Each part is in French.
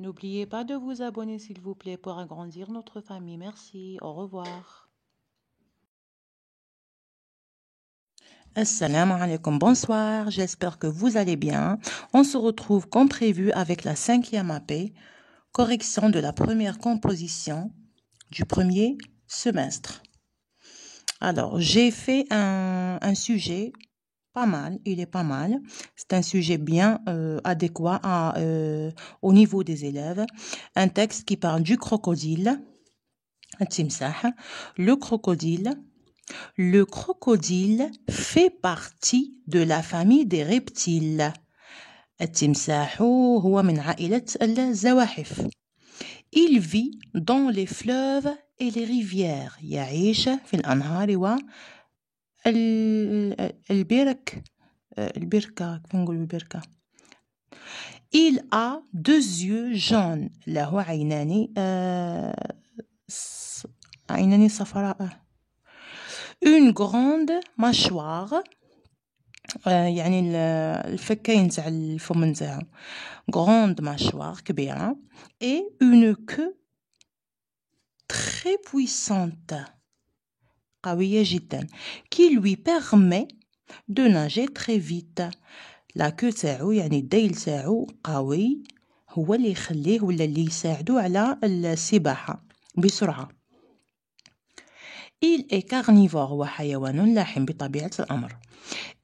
N'oubliez pas de vous abonner s'il vous plaît pour agrandir notre famille. Merci, au revoir. Assalamu alaikum, bonsoir, j'espère que vous allez bien. On se retrouve comme prévu avec la 5e AP, correction de la première composition du premier semestre. Alors, j'ai fait un sujet pas mal, il est pas mal. C'est un sujet bien adéquat au niveau des élèves. Un texte qui parle du crocodile, le crocodile. Le crocodile fait partie de la famille des reptiles. التمساح هو من عائلة الزواحف. Il vit dans les fleuves et les rivières. يعيش في الأنهار والبرك. البركة كيف نقول البركة. Il a deux yeux jaunes. له عينان صفراء. Une grande mâchoire. يعني الفكين تاع الفم نتاعو. Grande mâchoire كبيرة. Et une queue très puissante. قوية جدا. Qui lui permet de nager très vite. La queue تاعو يعني الديل تاعو قوي هو اللي يخليه ولا اللي يساعدو على السباحة بسرعة. Il est carnivore هو حيوان لاحم بطبيعة الأمر.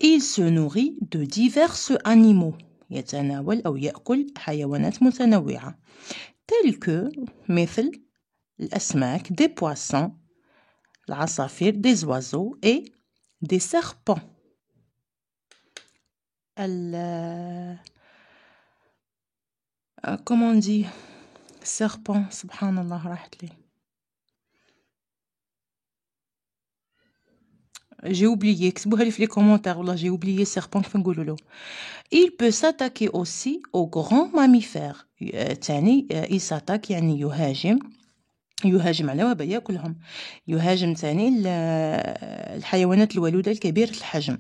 Il se nourrit de divers animaux. يتناول أو يأكل حيوانات متنوعة. tels que مثل الأسماك, des poissons, العصافير, des oiseaux et des serpents. Comment on dit serpent, subhanallah, راحت لي. J'ai oublié, كتبوها لي في les commentaires, والله j'ai oublié serpent كيف نقولوا له. Il peut s'attaquer aussi aux grands mammifères. تاني il s'attaque يعني يهاجم على وبا ياكلهم. يهاجم تاني الحيوانات الولودة الكبيرة الحجم.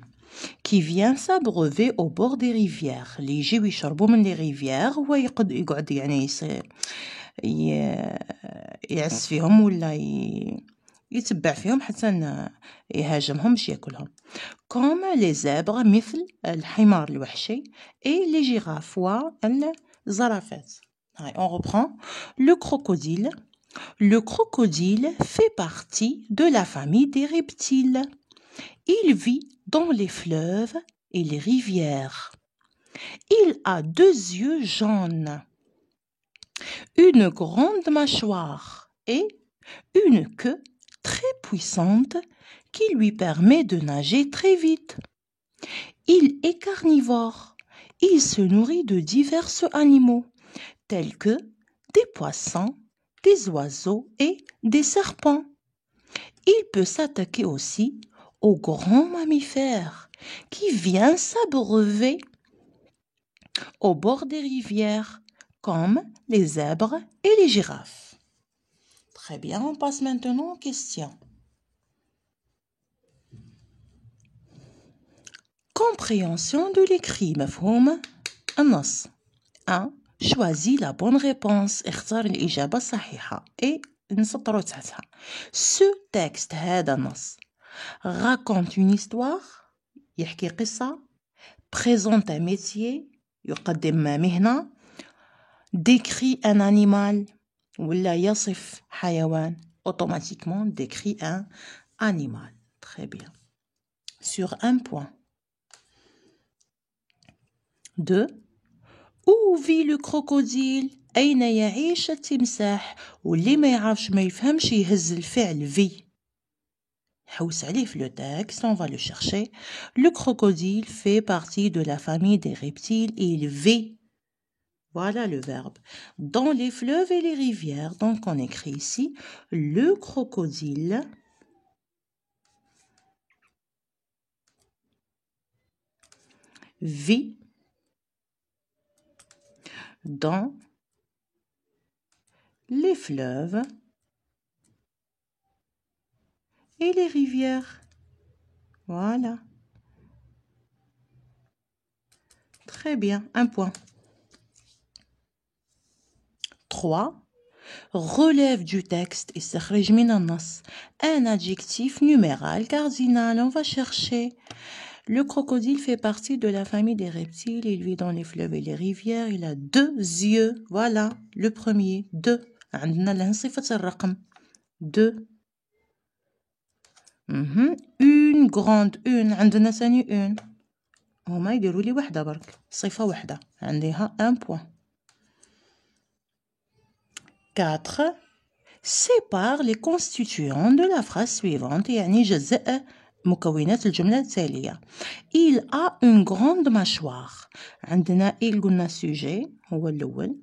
Qui vient s'abreuver au bord des rivières. اللي يجيو يشربوا من les rivières هو يقعد يعني يعس فيهم ولا يتبع فيهم حتى يهاجمهم باش ياكلهم. Comme les zèbres مثل الحمار الوحشي et les girafes والزرافات. On reprend. Le crocodile. Le crocodile fait partie de la famille des reptiles. Il vit dans les fleuves et les rivières. Il a deux yeux jaunes, une grande mâchoire et une queue très puissante qui lui permet de nager très vite. Il est carnivore. Il se nourrit de divers animaux, tels que des poissons, des oiseaux et des serpents. Il peut s'attaquer aussi aux grands mammifères qui viennent s'abreuver au bord des rivières, comme les zèbres et les girafes. Très bien, on passe maintenant aux questions. Compréhension de l'écrit. مفهوم النص. 1. Choisis la bonne réponse. اختار الإجابة الصحيحة. Et نسطروا تحتها. Ce texte هذا النص raconte une histoire. يحكي قصة. Présente un métier. يقدم مهنة. Décrit un animal. ولا يصف حيوان. Automatiquement décrit un animal. Très bien. Sur un point. 2. Où vit le crocodile? أين يعيش التمساح؟ واللي ما يعرفش ما يفهمش يهز الفعل في. حوس عليه في le texte, on va le chercher. Le crocodile fait partie de la famille des reptiles et il vit. Voilà le verbe. Dans les fleuves et les rivières. Donc on écrit ici le crocodile vit dans les fleuves et les rivières. Voilà. Très bien, un point. 3. Relève du texte استخرج من النص un adjectif numéral cardinal. On va chercher. Le crocodile fait partie de la famille des reptiles. Il vit dans les fleuves et les rivières. Il a 2 yeux. Voilà, le premier. 2. عندنا لهن صفة الرقم. 2. Une grande. Une. عندنا ثاني une. هما يديروا لي وحدة برك. صفة وحدة. عندها 1 point. 4. Sépare les constituants de la phrase suivante. يعني جزء مكونات الجملة التالية. Il a une grande mâchoire. عندنا il قلنا sujet هو الأول.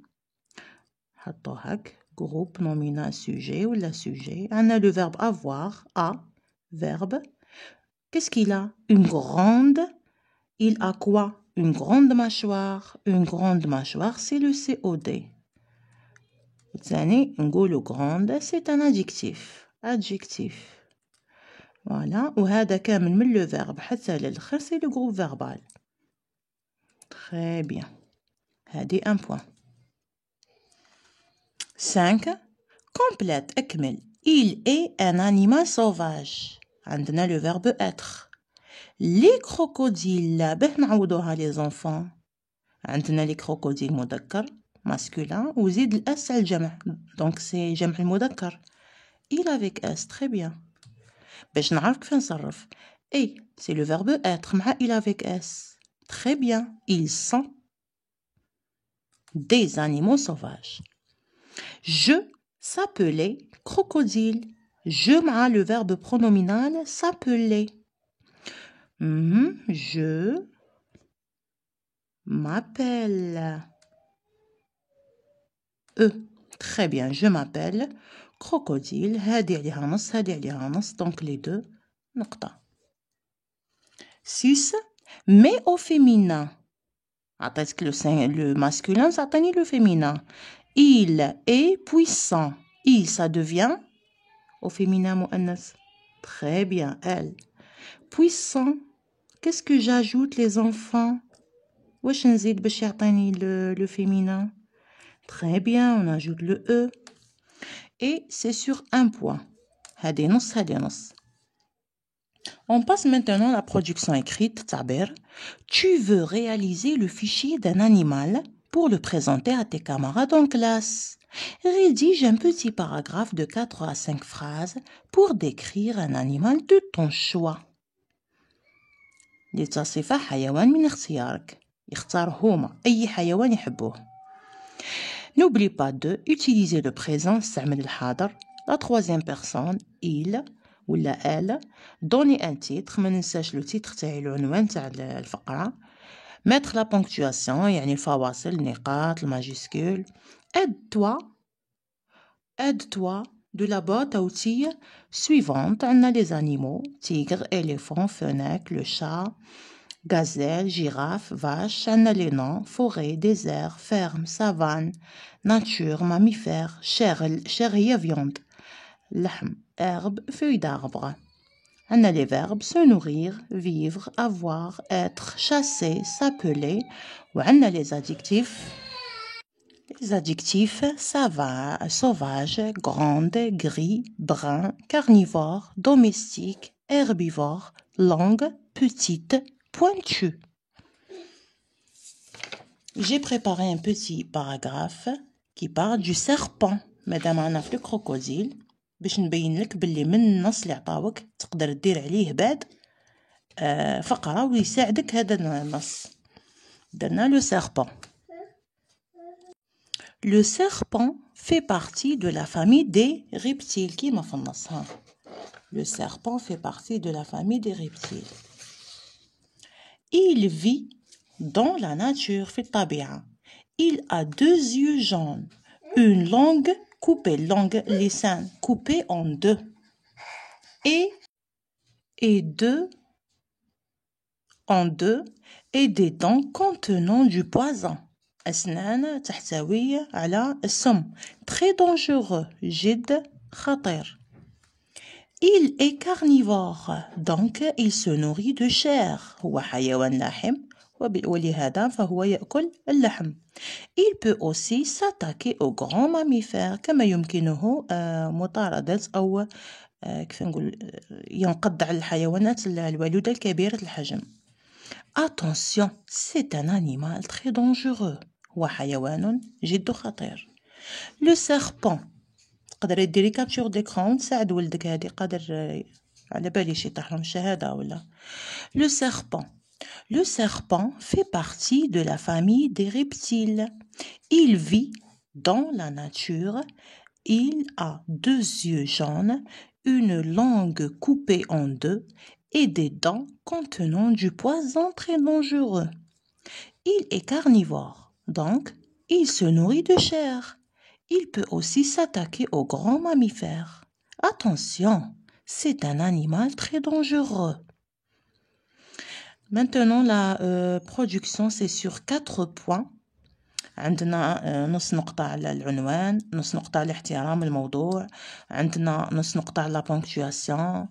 حطوه هاك groupe nominal sujet ولا sujet. عندنا le verbe avoir. A. Verbe. Qu'est-ce qu'il a? Une grande. Il a quoi? Une grande mâchoire. Une grande mâchoire, c'est le COD. الثاني نقولوا grande, c'est un adjectif. Adjectif. Voilà. وهذا كامل من le verbe حتى للآخر c'est le groupe verbal. Très bien. هذه 1 point. 5. Complète أكمل. Il est un animal sauvage. عندنا le verbe être. Les crocodiles به نعوضوها les enfants. عندنا les crocodiles مذكر masculin وزيد الاس على الجمع دونك سي جمع المذكر. Il avec S. Très bien. باش نعرف كيف نصرف. Et c'est le verbe être مع il avec S. Très bien. Ils sont des animaux sauvages. Je s'appelait crocodile. Je مع le verbe pronominal s'appelait. Je m'appelle. Très bien. Je m'appelle crocodile. هادي عليها نص هادي عليها نص. Donc les deux. نقطة. 6. Mais au féminin. عطيتك le masculin, ça تعطيني le féminin. Il est puissant. Il, ça devient au féminin مؤنث. Très bien. Elle. Puissant. Qu'est-ce que j'ajoute les enfants? واش نزيد باش يعطيني le féminin? Très bien, on ajoute le E. Et c'est sur 1 point. هادي نص هادي نص. On passe maintenant à la production écrite, تعبير. Tu veux réaliser le fichier d'un animal pour le présenter à tes camarades en classe. Rédige un petit paragraphe de 4 à 5 phrases pour décrire un animal de ton choix. لتصف حيوان من اختيارك. يختار هما أي حيوان يحبوه. N'oublie pas de utiliser le présent, استعمل الحاضر. La troisième personne, il ولا elle. Donner un titre, ما ننساش le titre تاعي العنوان تاع الفقرة. Mettre la ponctuation, يعني الفواصل, النقاط, الماجيسكول. Aide-toi de la boîte à outils suivante. On a les animaux, tigre, éléphant, fenêtre, le chat, gazelle, girafe, vache. On a les noms, forêt, désert, ferme, savane, nature, mammifère, chair هي viande, لحم, herbe, feuille d'arbre. On a les verbes se nourrir, vivre, avoir, être, chasser, s'appeler. Ou on a les adjectifs. Les adjectifs sauvage, grande, gris, brun, carnivore, domestique, herbivore, longue, petite, pointue. J'ai préparé un petit paragraphe qui parle du serpent. مادام أنا في الكروكوديل باش نبين لك باللي من النص اللي عطاوك تقدر دير عليه بعد فقرة ويساعدك هذا النص. درنا le serpent. Le serpent fait partie de la famille des reptiles. كيما في النص ها. Le serpent fait partie de la famille des reptiles. Il vit dans la nature في الطبيعة. Il a 2 yeux jaunes, une langue coupée, langue lisan coupée en 2 et 2 en 2 et des dents contenant du poison. أسنان تحتوي على السم. Très dangereux. جد خطير. Il est carnivore. Donc il se nourrit de chair. هو حيوان لاحم ولهذا فهو يأكل اللحم. Il peut aussi s'attaquer aux grands mammifères كما يمكنه مطاردة أو كيف نقول ينقض على الحيوانات الولودة الكبيرة الحجم. Attention, c'est un animal très dangereux. هو حيوان جد خطير. Le serpent. تقدري ديري كابتشور ديكرون تساعد ولدك هادي قادر على باليش يطيح لهم الشهادة ولا. Le serpent. Le serpent fait partie de la famille des reptiles. Il vit dans la nature. Il a 2 yeux jaunes, une langue coupée en 2 et des dents contenant du poison très dangereux. Il est carnivore, donc il se nourrit de chair. Il peut aussi s'attaquer aux grands mammifères. Attention, c'est un animal très dangereux. Maintenant, la production, c'est sur 4 points. عندنا نص نقطة على العنوان، نص نقطة على احترام الموضوع، عندنا نص نقطة على بونكتواسيون،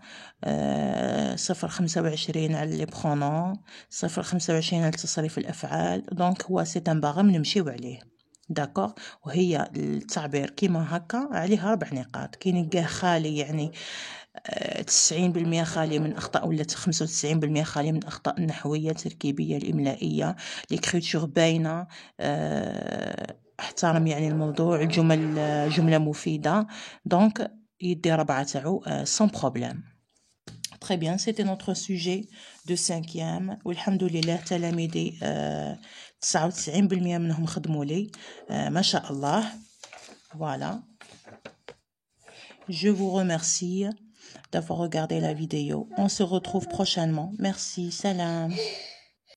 0.25 على لي برونون، 0.25 على تصريف الأفعال. دونك هو سي ان باغام نمشيو عليه داكوغ. وهي التعبير كيما هكا عليها 4 نقاط. كي نلقاه خالي يعني 90% خالي من أخطاء ولا 95% خالي من أخطاء النحوية التركيبية الإملائية، ليكريتور باينة، احترم يعني الموضوع، الجمل جملة مفيدة. دونك يدي 4 تاعو sans problème. Très bien, c'était notre sujet de 5e. والحمد لله تلاميذي 99% منهم خدموا لي ما شاء الله. Voilà. Je vous remercie d'avoir regardé la vidéo. On se retrouve prochainement. Merci, salam.